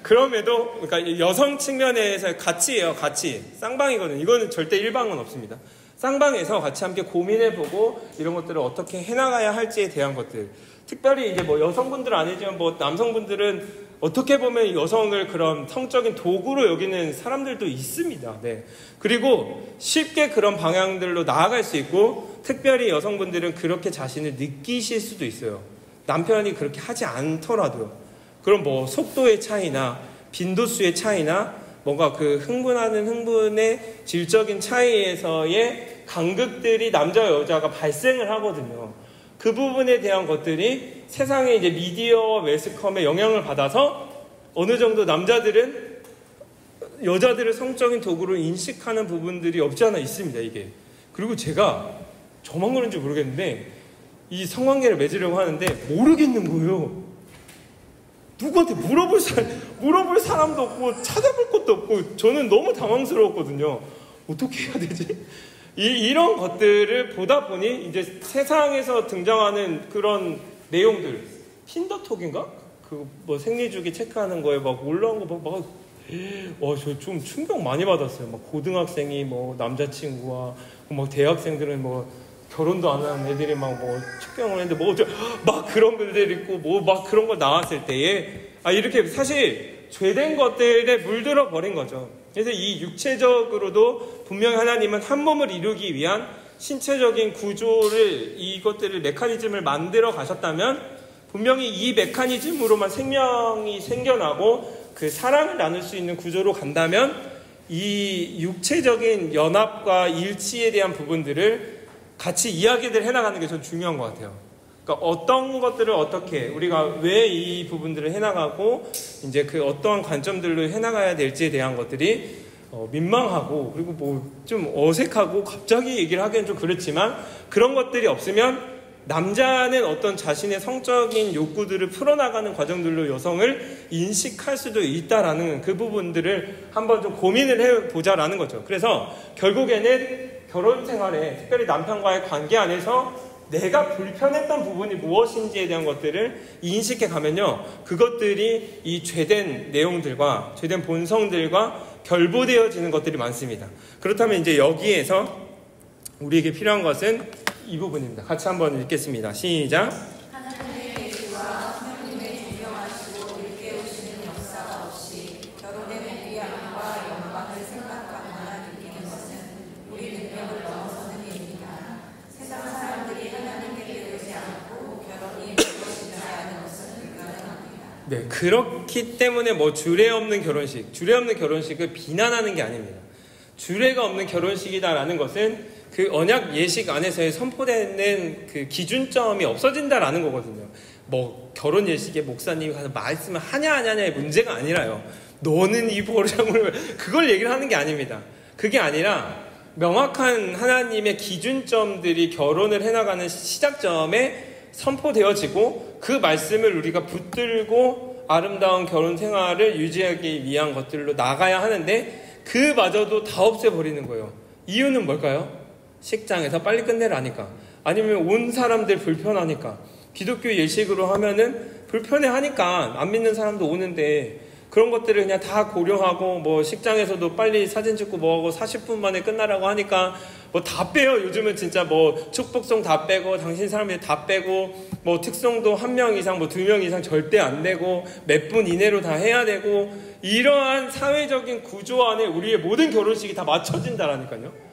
그럼에도, 그러니까 여성 측면에서 같이예요, 같이. 쌍방이거든요. 이거는 절대 일방은 없습니다. 쌍방에서 같이 함께 고민해보고 이런 것들을 어떻게 해나가야 할지에 대한 것들. 특별히 이제 뭐 여성분들은 아니지만 뭐 남성분들은 어떻게 보면 여성을 그런 성적인 도구로 여기는 사람들도 있습니다. 네. 그리고 쉽게 그런 방향들로 나아갈 수 있고, 특별히 여성분들은 그렇게 자신을 느끼실 수도 있어요. 남편이 그렇게 하지 않더라도. 그럼 뭐 속도의 차이나 빈도수의 차이나 뭔가 그 흥분하는 흥분의 질적인 차이에서의 간극들이 남자와 여자가 발생을 하거든요. 그 부분에 대한 것들이 세상의 이제 미디어와 매스컴의 영향을 받아서 어느 정도 남자들은 여자들을 성적인 도구로 인식하는 부분들이 없지 않아 있습니다, 이게. 그리고 제가 저만 그런지 모르겠는데 이 성관계를 맺으려고 하는데 모르겠는 거예요. 누구한테 물어볼 사람도 없고 찾아볼 것도 없고 저는 너무 당황스러웠거든요. 어떻게 해야 되지? 이런 것들을 보다 보니 이제 세상에서 등장하는 그런 내용들, 틴더톡인가? 그 뭐 생리주기 체크하는 거에 막 올라온 거 저 좀 충격 많이 받았어요. 막 고등학생이 뭐 남자친구와 막 대학생들은 뭐 결혼도 안 하는 애들이 막 뭐 측경을 했는데 뭐 막 그런 글들 있고 뭐 막 그런 거 나왔을 때에 이렇게 사실 죄된 것들에 물들어 버린 거죠. 그래서 이 육체적으로도 분명히 하나님은 한 몸을 이루기 위한 신체적인 구조를 이것들을 메커니즘을 만들어 가셨다면 분명히 이 메커니즘으로만 생명이 생겨나고 그 사랑을 나눌 수 있는 구조로 간다면 이 육체적인 연합과 일치에 대한 부분들을 같이 이야기를 해나가는 게 좀 중요한 것 같아요. 그러니까 어떤 것들을 어떻게 우리가 왜 이 부분들을 해나가고 이제 그 어떠한 관점들로 해나가야 될지에 대한 것들이 민망하고 그리고 뭐 좀 어색하고 갑자기 얘기를 하기엔 좀 그렇지만 그런 것들이 없으면 남자는 어떤 자신의 성적인 욕구들을 풀어나가는 과정들로 여성을 인식할 수도 있다라는 그 부분들을 한번 좀 고민을 해보자라는 거죠. 그래서 결국에는 결혼 생활에 특별히 남편과의 관계 안에서 내가 불편했던 부분이 무엇인지에 대한 것들을 인식해 가면요, 그것들이 이 죄된 내용들과 죄된 본성들과 결부되어지는 것들이 많습니다. 그렇다면 이제 여기에서 우리에게 필요한 것은 이 부분입니다. 같이 한번 읽겠습니다. 시작. 하나님의 계시와 성령님의 조명하시고 일깨우시는 역사가 없이 결혼의 위함과 영광을 생각하거나 느끼는 것은 우리 능력을 넘어서는 일입니다. 세상 사람들이 하나님께 배우지 않고 결혼이 무엇인지 아는 것은 불가능합니다. 네, 그렇기 때문에 뭐 주례 없는 결혼식을 비난하는 게 아닙니다. 주례가 없는 결혼식이다라는 것은 그 언약 예식 안에서의 선포되는 그 기준점이 없어진다라는 거거든요. 뭐 결혼 예식에 목사님이 가서 말씀을 하냐 안 하냐의 문제가 아니라요. 너는 이 보장을 그걸 얘기를 하는 게 아닙니다. 그게 아니라 명확한 하나님의 기준점들이 결혼을 해나가는 시작점에 선포되어지고 그 말씀을 우리가 붙들고 아름다운 결혼 생활을 유지하기 위한 것들로 나가야 하는데 그마저도 다 없애버리는 거예요. 이유는 뭘까요? 식장에서 빨리 끝내라니까. 아니면 온 사람들 불편하니까. 기독교 예식으로 하면은 불편해하니까 안 믿는 사람도 오는데 그런 것들을 그냥 다 고려하고 뭐 식장에서도 빨리 사진 찍고 뭐하고 40분 만에 끝나라고 하니까 뭐 다 빼요. 요즘은 진짜 뭐 축복송 다 빼고 당신 사람들 다 빼고 뭐 특송도 1명 이상 뭐 2명 이상 절대 안 되고 몇 분 이내로 다 해야 되고 이러한 사회적인 구조 안에 우리의 모든 결혼식이 다 맞춰진다라니까요.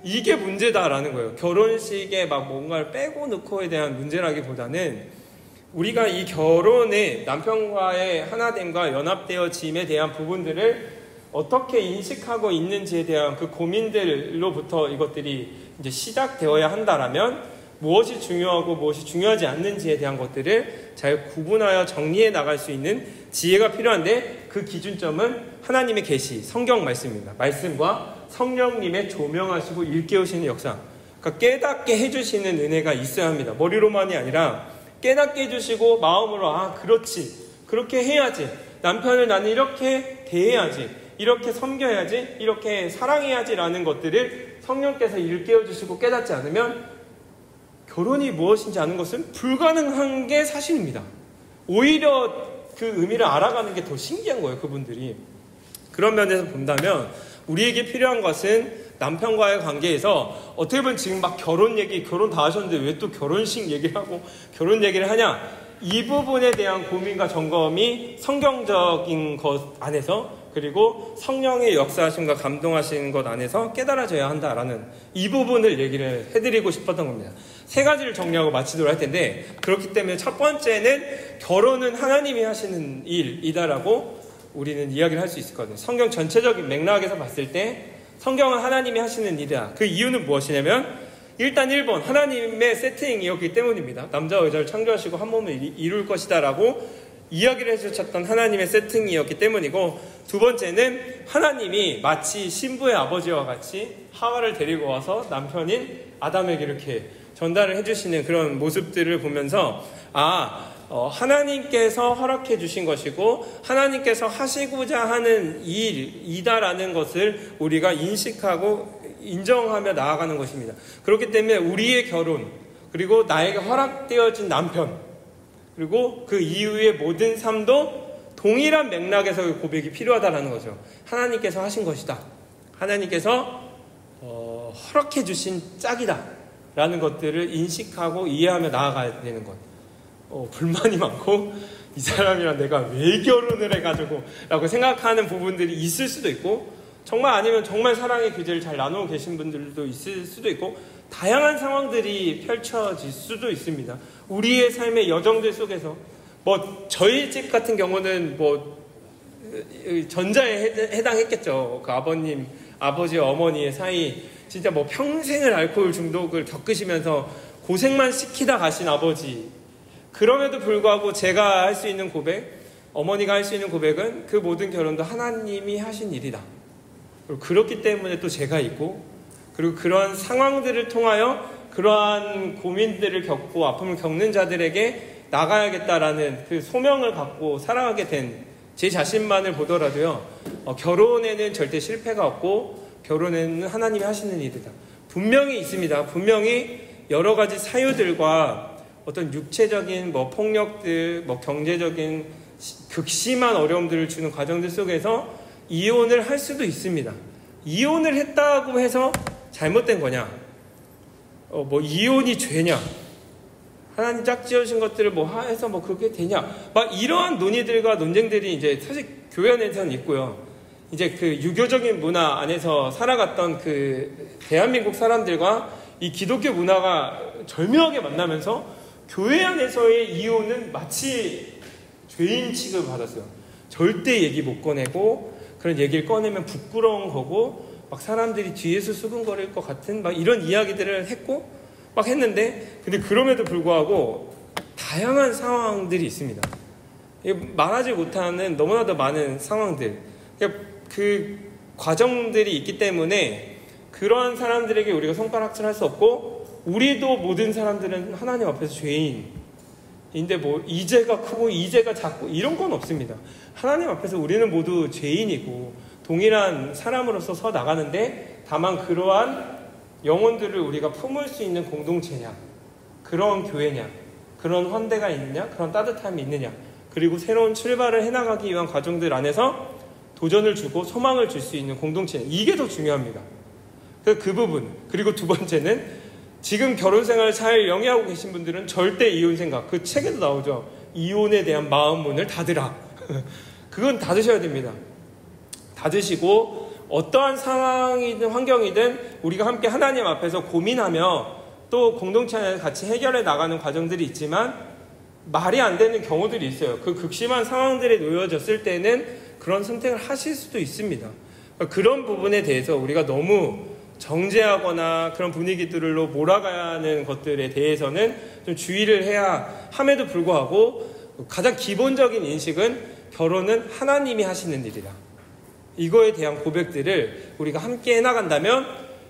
이게 문제다라는 거예요. 결혼식에 막 뭔가를 빼고 넣고에 대한 문제라기보다는 우리가 이 결혼에 남편과의 하나됨과 연합되어짐에 대한 부분들을 어떻게 인식하고 있는지에 대한 그 고민들로부터 이것들이 이제 시작되어야 한다라면 무엇이 중요하고 무엇이 중요하지 않는지에 대한 것들을 잘 구분하여 정리해 나갈 수 있는 지혜가 필요한데 그 기준점은 하나님의 계시, 성경 말씀입니다. 말씀과 성령님의 조명하시고 일깨우시는 역사. 그러니까 깨닫게 해주시는 은혜가 있어야 합니다. 머리로만이 아니라 깨닫게 해주시고 마음으로 그렇지. 그렇게 해야지. 남편을 나는 이렇게 대해야지. 이렇게 섬겨야지. 이렇게 사랑해야지라는 것들을 성령께서 일깨워주시고 깨닫지 않으면 결혼이 무엇인지 아는 것은 불가능한 게 사실입니다. 오히려 그 의미를 알아가는 게 더 신기한 거예요. 그분들이. 그런 면에서 본다면 우리에게 필요한 것은 남편과의 관계에서 어떻게 보면 지금 막 결혼 다 하셨는데 왜 또 결혼식 얘기를 하고 결혼 얘기를 하냐, 이 부분에 대한 고민과 점검이 성경적인 것 안에서 그리고 성령의 역사하심과 감동하시는 것 안에서 깨달아져야 한다라는 이 부분을 얘기를 해드리고 싶었던 겁니다. 3가지를 정리하고 마치도록 할 텐데, 그렇기 때문에 첫 번째는 결혼은 하나님이 하시는 일이다라고 우리는 이야기를 할 수 있을 거거든요. 성경 전체적인 맥락에서 봤을 때 성경은 하나님이 하시는 일이다. 그 이유는 무엇이냐면 일단 1번 하나님의 세팅이었기 때문입니다. 남자와 여자를 창조하시고 한 몸을 이룰 것이다 라고 이야기를 해주셨던 하나님의 세팅이었기 때문이고, 두 번째는 하나님이 마치 신부의 아버지와 같이 하와를 데리고 와서 남편인 아담에게 이렇게 전달을 해주시는 그런 모습들을 보면서 하나님께서 허락해 주신 것이고 하나님께서 하시고자 하는 일이다라는 것을 우리가 인식하고 인정하며 나아가는 것입니다. 그렇기 때문에 우리의 결혼, 그리고 나에게 허락되어진 남편, 그리고 그 이후의 모든 삶도 동일한 맥락에서의 고백이 필요하다는 거죠. 하나님께서 하신 것이다. 하나님께서 허락해 주신 짝이다 라는 것들을 인식하고 이해하며 나아가야 되는 것. 불만이 많고 이 사람이랑 내가 왜 결혼을 해가지고 라고 생각하는 부분들이 있을 수도 있고, 정말 아니면 정말 사랑의 교제를 잘 나누고 계신 분들도 있을 수도 있고 다양한 상황들이 펼쳐질 수도 있습니다. 우리의 삶의 여정들 속에서 뭐 저희 집 같은 경우는 뭐 전자에 해당했겠죠. 그 아버님, 아버지, 어머니의 사이 진짜 뭐 평생을 알코올 중독을 겪으시면서 고생만 시키다 가신 아버지. 그럼에도 불구하고 제가 할 수 있는 고백, 어머니가 할 수 있는 고백은 그 모든 결혼도 하나님이 하신 일이다. 그리고 그렇기 때문에 또 제가 있고, 그리고 그러한 상황들을 통하여 그러한 고민들을 겪고 아픔을 겪는 자들에게 나가야겠다라는 그 소명을 갖고 살아가게 된 제 자신만을 보더라도요, 결혼에는 절대 실패가 없고 결혼에는 하나님이 하시는 일이다. 분명히 있습니다. 분명히 여러 가지 사유들과 어떤 육체적인 뭐 폭력들, 뭐 경제적인 극심한 어려움들을 주는 과정들 속에서 이혼을 할 수도 있습니다. 이혼을 했다고 해서 잘못된 거냐? 뭐 이혼이 죄냐? 하나님 짝지어진 것들을 뭐 해서 뭐 그게 되냐? 막 이러한 논의들과 논쟁들이 이제 사실 교회 안에서는 있고요. 이제 그 유교적인 문화 안에서 살아갔던 그 대한민국 사람들과 이 기독교 문화가 절묘하게 만나면서 교회 안에서의 이혼은 마치 죄인 취급을 받았어요. 절대 얘기 못 꺼내고 그런 얘기를 꺼내면 부끄러운 거고 막 사람들이 뒤에서 수근거릴 것 같은 막 이런 이야기들을 했고 막 했는데 근데 그럼에도 불구하고 다양한 상황들이 있습니다. 말하지 못하는 너무나도 많은 상황들 그 과정들이 있기 때문에 그러한 사람들에게 우리가 손가락질할 수 없고 우리도 모든 사람들은 하나님 앞에서 죄인인데 뭐 이죄가 크고 이죄가 작고 이런 건 없습니다. 하나님 앞에서 우리는 모두 죄인이고 동일한 사람으로서 서 나가는데 다만 그러한 영혼들을 우리가 품을 수 있는 공동체냐, 그런 교회냐, 그런 환대가 있느냐, 그런 따뜻함이 있느냐, 그리고 새로운 출발을 해나가기 위한 과정들 안에서 도전을 주고 소망을 줄 수 있는 공동체, 이게 더 중요합니다. 그 부분. 그리고 두 번째는 지금 결혼 생활을 잘 영위하고 계신 분들은 절대 이혼 생각, 그 책에도 나오죠. 이혼에 대한 마음 문을 닫으라. 그건 닫으셔야 됩니다. 닫으시고 어떠한 상황이든 환경이든 우리가 함께 하나님 앞에서 고민하며 또 공동체 안에서 같이 해결해 나가는 과정들이 있지만 말이 안 되는 경우들이 있어요. 그 극심한 상황들에 놓여졌을 때는 그런 선택을 하실 수도 있습니다. 그런 부분에 대해서 우리가 너무 정죄하거나 그런 분위기들로 몰아가는 것들에 대해서는 좀 주의를 해야 함에도 불구하고 가장 기본적인 인식은 결혼은 하나님이 하시는 일이다. 이거에 대한 고백들을 우리가 함께 해나간다면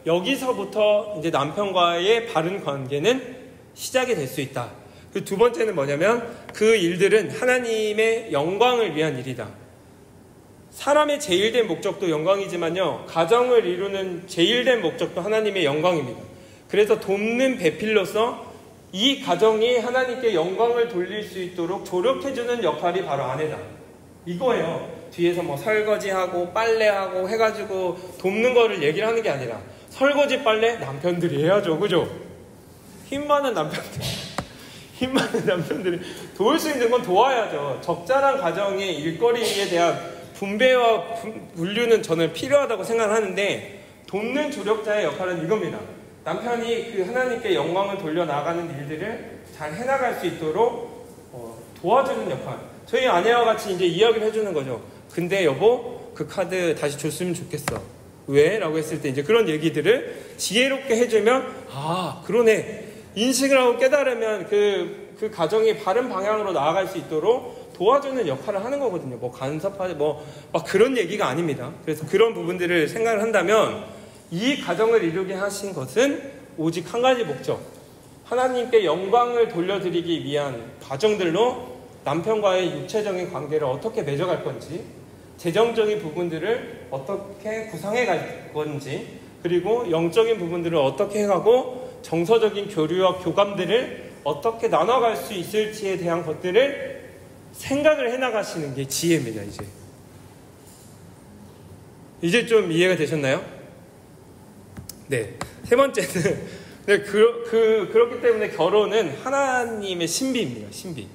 여기서부터 이제 남편과의 바른 관계는 시작이 될 수 있다. 그 두 번째는 뭐냐면 그 일들은 하나님의 영광을 위한 일이다. 사람의 제일된 목적도 영광이지만요, 가정을 이루는 제일된 목적도 하나님의 영광입니다. 그래서 돕는 배필로서 이 가정이 하나님께 영광을 돌릴 수 있도록 조력해주는 역할이 바로 아내다. 이거예요. 뒤에서 뭐 설거지하고 빨래하고 해가지고 돕는 거를 얘기를 하는 게 아니라 설거지 빨래 남편들이 해야죠. 그죠? 힘 많은 남편들이 도울 수 있는 건 도와야죠. 적절한 가정의 일거리에 대한 분배와 분류는 저는 필요하다고 생각하는데 돕는 조력자의 역할은 이겁니다. 남편이 그 하나님께 영광을 돌려나가는 일들을 잘 해나갈 수 있도록 도와주는 역할. 저희 아내와 같이 이제 이야기를 해주는 거죠. 근데 여보, 그 카드 다시 줬으면 좋겠어. 왜? 라고 했을 때 이제 그런 얘기들을 지혜롭게 해주면, 아, 그러네. 인식을 하고 깨달으면 그 가정이 바른 방향으로 나아갈 수 있도록 도와주는 역할을 하는 거거든요. 뭐 간섭하지, 막 그런 얘기가 아닙니다. 그래서 그런 부분들을 생각을 한다면 이 가정을 이루게 하신 것은 오직 한 가지 목적. 하나님께 영광을 돌려드리기 위한 과정들로 남편과의 육체적인 관계를 어떻게 맺어갈 건지, 재정적인 부분들을 어떻게 구상해 갈 건지, 그리고 영적인 부분들을 어떻게 해가고 정서적인 교류와 교감들을 어떻게 나눠갈 수 있을지에 대한 것들을 생각을 해나가시는 게 지혜입니다. 이제 좀 이해가 되셨나요? 네. 세 번째는 네, 그렇기 때문에 결혼은 하나님의 신비입니다. 신비.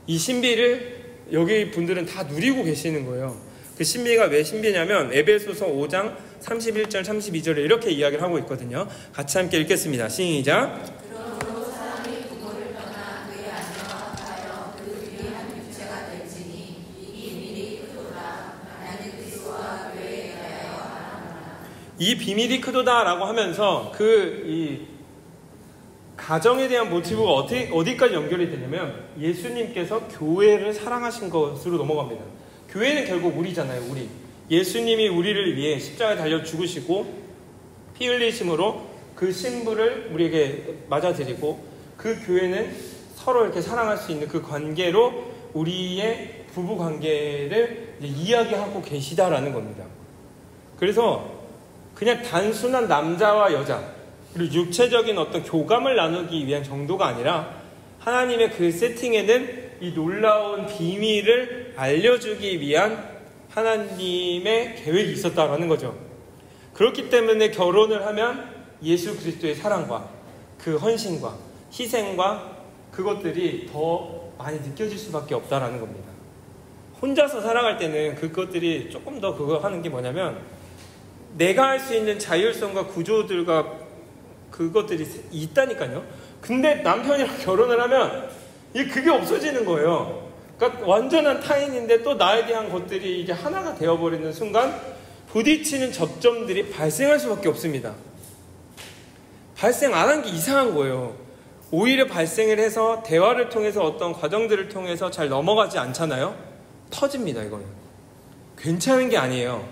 이 신비를 여기 분들은 다 누리고 계시는 거예요. 그 신비가 왜 신비냐면 에베소서 5장 31절 32절에 이렇게 이야기를 하고 있거든요. 같이 함께 읽겠습니다. 시작. 그러므로 사람이 부모를 떠나 그의 아내와 합하여 그 둘이 한 육체가 될지니 이 비밀이 크도다. 하나님 그리스도와 교회에 대하여 말하노라. 이 비밀이 크도다라고 하면서 이 가정에 대한 모티브가 어디까지 연결이 되냐면 예수님께서 교회를 사랑하신 것으로 넘어갑니다. 교회는 결국 우리잖아요. 우리. 예수님이 우리를 위해 십자가에 달려 죽으시고 피 흘리심으로 그 신부를 우리에게 맞아들이고 그 교회는 서로 이렇게 사랑할 수 있는 그 관계로 우리의 부부 관계를 이야기하고 계시다라는 겁니다. 그래서 그냥 단순한 남자와 여자 그리고 육체적인 어떤 교감을 나누기 위한 정도가 아니라 하나님의 그 세팅에는 이 놀라운 비밀을 알려주기 위한 하나님의 계획이 있었다라는 거죠. 그렇기 때문에 결혼을 하면 예수 그리스도의 사랑과 그 헌신과 희생과 그것들이 더 많이 느껴질 수밖에 없다라는 겁니다. 혼자서 살아갈 때는 그것들이 조금 더 그거 하는 게 뭐냐면 내가 할 수 있는 자율성과 구조들과 그것들이 있다니까요. 근데 남편이랑 결혼을 하면 그게 없어지는 거예요. 그러니까 완전한 타인인데 또 나에 대한 것들이 이제 하나가 되어버리는 순간 부딪히는 접점들이 발생할 수밖에 없습니다. 발생 안 한 게 이상한 거예요. 오히려 발생을 해서 대화를 통해서 어떤 과정들을 통해서 잘 넘어가지 않잖아요. 터집니다. 이거는 괜찮은 게 아니에요.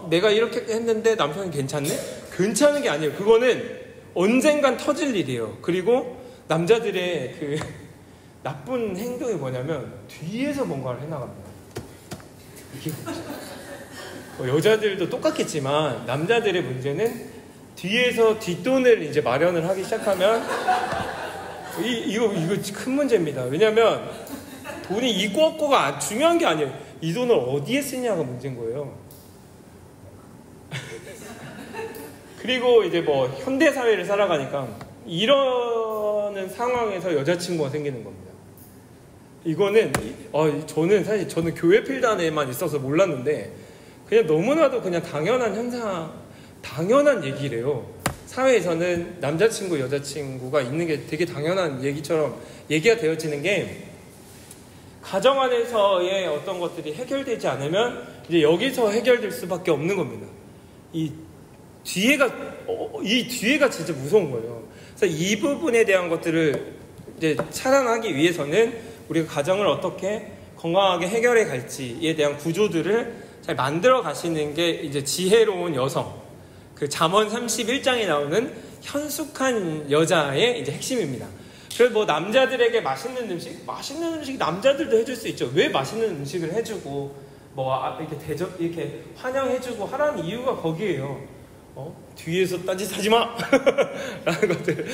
내가 이렇게 했는데 남편이 괜찮네? 괜찮은 게 아니에요. 그거는 언젠간 터질 일이에요. 그리고 남자들의 그 나쁜 행동이 뭐냐면 뒤에서 뭔가를 해나갑니다. 이게 뭐죠? 여자들도 똑같겠지만 남자들의 문제는 뒤에서 뒷돈을 이제 마련을 하기 시작하면 이거 큰 문제입니다. 왜냐하면 돈이 있고 없고가 중요한 게 아니에요. 이 돈을 어디에 쓰냐가 문제인 거예요. 그리고 이제 뭐 현대 사회를 살아가니까 이러는 상황에서 여자친구가 생기는 겁니다. 이거는 저는 교회 필단에만 있어서 몰랐는데 그냥 너무나도 그냥 당연한 얘기래요. 사회에서는 남자친구 여자친구가 있는 게 되게 당연한 얘기처럼 얘기가 되어지는 게 가정 안에서의 어떤 것들이 해결되지 않으면 이제 여기서 해결될 수밖에 없는 겁니다. 이 뒤에가 진짜 무서운 거예요. 그래서 이 부분에 대한 것들을 이제 차단하기 위해서는 우리가 가정을 어떻게 건강하게 해결해 갈지에 대한 구조들을 잘 만들어 가시는 게 이제 지혜로운 여성, 그 잠언 31장에 나오는 현숙한 여자의 이제 핵심입니다. 그래서 뭐 남자들에게 맛있는 음식 남자들도 해줄 수 있죠. 왜 맛있는 음식을 해주고 뭐 이렇게 환영해주고 하라는 이유가 거기에요. 뒤에서 딴짓하지 마! 라는 것들.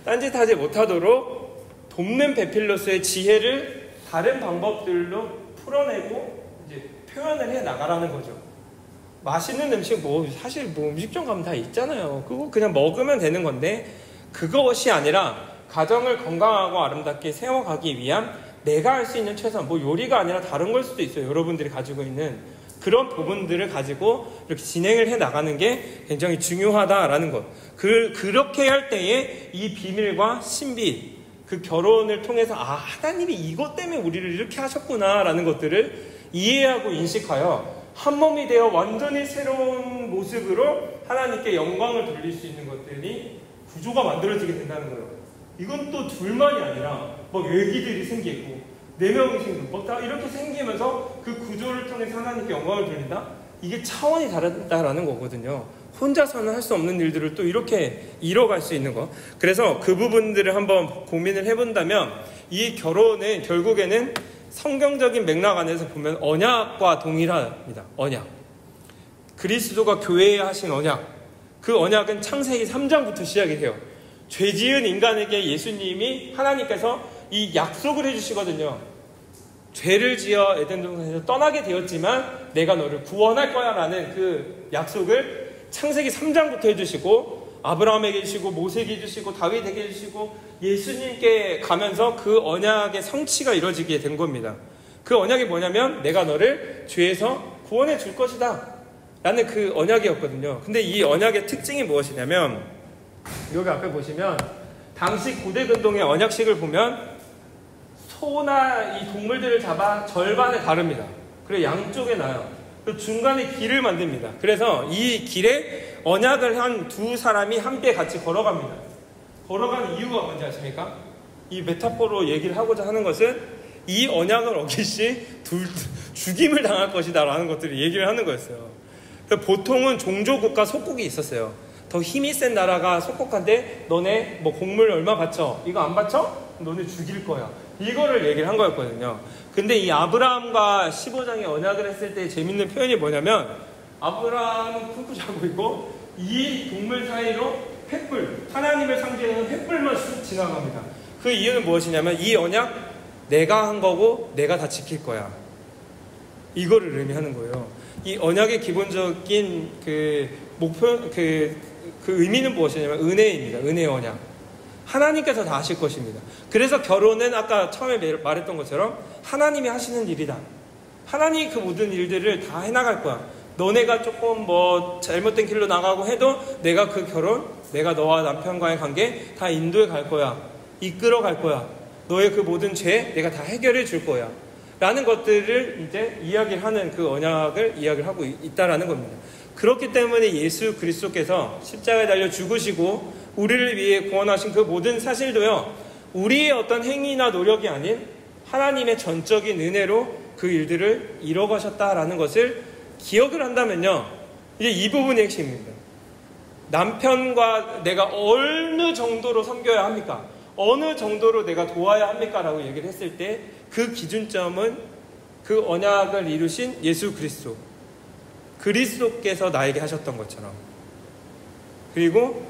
딴짓하지 못하도록 돕는 베필로스의 지혜를 다른 방법들로 풀어내고 이제 표현을 해 나가라는 거죠. 맛있는 음식 사실 음식점 가면 다 있잖아요. 그거 그냥 먹으면 되는 건데 그것이 아니라 가정을 건강하고 아름답게 세워가기 위한 내가 할 수 있는 최선, 요리가 아니라 다른 걸 수도 있어요. 여러분들이 가지고 있는 그런 부분들을 가지고 이렇게 진행을 해 나가는 게 굉장히 중요하다라는 것. 그렇게 할 때에 이 비밀과 신비, 그 결혼을 통해서 하나님이 이것 때문에 우리를 이렇게 하셨구나라는 것들을 이해하고 인식하여 한 몸이 되어 완전히 새로운 모습으로 하나님께 영광을 돌릴 수 있는 것들이 구조가 만들어지게 된다는 거예요. 이건 또 둘만이 아니라 얘기들이 생기고 4명이 생기고 다 이렇게 생기면서 그 구조를 통해서 하나님께 영광을 돌린다? 이게 차원이 다르다라는 거거든요. 혼자서는 할 수 없는 일들을 또 이렇게 이뤄갈 수 있는 거. 그래서 그 부분들을 한번 고민을 해본다면 이 결혼은 결국에는 성경적인 맥락 안에서 보면 언약과 동일합니다. 언약. 그리스도가 교회에 하신 언약. 그 언약은 창세기 3장부터 시작이 해요. 죄 지은 인간에게 예수님이 하나님께서 이 약속을 해주시거든요. 죄를 지어 에덴 동산에서 떠나게 되었지만 내가 너를 구원할 거야 라는 그 약속을 창세기 3장부터 해주시고 아브라함에게 주시고 모세에게 해주시고 다윗에게 해주시고 예수님께 가면서 그 언약의 성취가 이루어지게 된 겁니다. 그 언약이 뭐냐면 내가 너를 죄에서 구원해 줄 것이다 라는 그 언약이었거든요. 근데 이 언약의 특징이 무엇이냐면 여기 앞에 보시면 당시 고대 근동의 언약식을 보면 소나 이 동물들을 잡아 절반에 가릅니다. 그리고 양쪽에 놔요. 그리고 중간에 길을 만듭니다. 그래서 이 길에 언약을 한 두 사람이 함께 같이 걸어갑니다. 걸어가는 이유가 뭔지 아십니까? 이 메타포로 얘기를 하고자 하는 것은 이 언약을 어길 시 죽임을 당할 것이다 라는 것들을 얘기를 하는 거였어요. 보통은 종조국과 속국이 있었어요. 더 힘이 센 나라가 속국한테 너네 뭐 곡물 얼마 바쳐? 이거 안 바쳐? 너네 죽일 거야. 이거를 얘기를 한 거였거든요. 근데 이 아브라함과 15장의 언약을 했을 때 재밌는 표현이 뭐냐면 아브라함은 품고 자고 있고 이 동물 사이로 횃불, 하나님을 상징하는 횃불만 쑥 지나갑니다. 그 이유는 무엇이냐면 이 언약 내가 한 거고 내가 다 지킬 거야. 이거를 의미하는 거예요. 이 언약의 기본적인 그 목표, 그 의미는 무엇이냐면 은혜입니다. 은혜의 언약. 하나님께서 다 하실 것입니다. 그래서 결혼은 아까 처음에 말했던 것처럼 하나님이 하시는 일이다. 하나님이 그 모든 일들을 다 해나갈 거야. 너네가 조금 뭐 잘못된 길로 나가고 해도 내가 그 결혼, 내가 너와 남편과의 관계 다 인도해 갈 거야. 이끌어 갈 거야. 너의 그 모든 죄 내가 다 해결해 줄 거야. 라는 것들을 이제 이야기를 하는 그 언약을 이야기를 하고 있다라는 겁니다. 그렇기 때문에 예수 그리스도께서 십자가에 달려 죽으시고 우리를 위해 구원하신 그 모든 사실도요, 우리의 어떤 행위나 노력이 아닌 하나님의 전적인 은혜로 그 일들을 이뤄가셨다라는 것을 기억을 한다면요, 이제 이 부분이 핵심입니다. 남편과 내가 어느 정도로 섬겨야 합니까? 어느 정도로 내가 도와야 합니까? 라고 얘기를 했을 때 그 기준점은 그 언약을 이루신 예수 그리스도, 그리스도께서 나에게 하셨던 것처럼, 그리고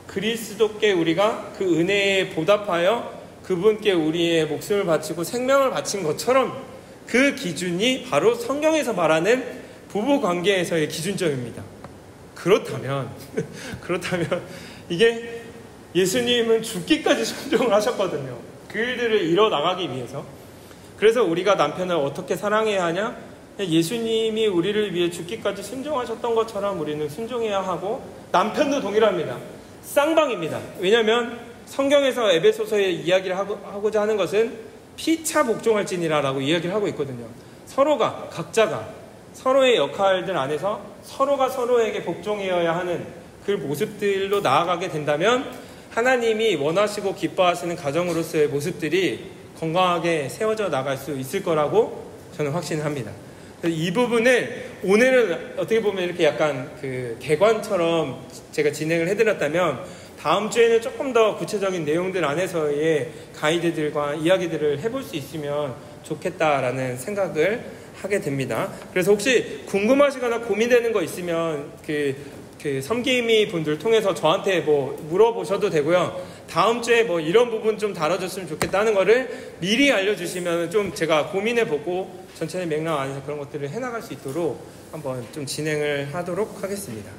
그리스도께 우리가 그 은혜에 보답하여 그분께 우리의 목숨을 바치고 생명을 바친 것처럼 그 기준이 바로 성경에서 말하는 부부관계에서의 기준점입니다. 그렇다면 이게 예수님은 죽기까지 순종을 하셨거든요. 그 일들을 이뤄나가기 위해서. 그래서 우리가 남편을 어떻게 사랑해야 하냐? 예수님이 우리를 위해 죽기까지 순종하셨던 것처럼 우리는 순종해야 하고, 남편도 동일합니다. 쌍방입니다. 왜냐하면 성경에서 에베소서에 이야기를 하고자 하는 것은 피차 복종할지니라라고 이야기를 하고 있거든요. 서로가, 각자가 서로의 역할들 안에서 서로가 서로에게 복종해야 하는 그 모습들로 나아가게 된다면 하나님이 원하시고 기뻐하시는 가정으로서의 모습들이 건강하게 세워져 나갈 수 있을 거라고 저는 확신합니다. 이 부분을 오늘은 어떻게 보면 이렇게 약간 그 개관처럼 제가 진행을 해드렸다면, 다음 주에는 조금 더 구체적인 내용들 안에서의 가이드들과 이야기들을 해볼 수 있으면 좋겠다라는 생각을 하게 됩니다. 그래서 혹시 궁금하시거나 고민되는 거 있으면 그 섬김이 분들 통해서 저한테 뭐 물어보셔도 되고요. 다음 주에 뭐 이런 부분 좀 다뤄줬으면 좋겠다는 거를 미리 알려주시면 좀 제가 고민해보고 전체의 맥락 안에서 그런 것들을 해나갈 수 있도록 한번 좀 진행을 하도록 하겠습니다.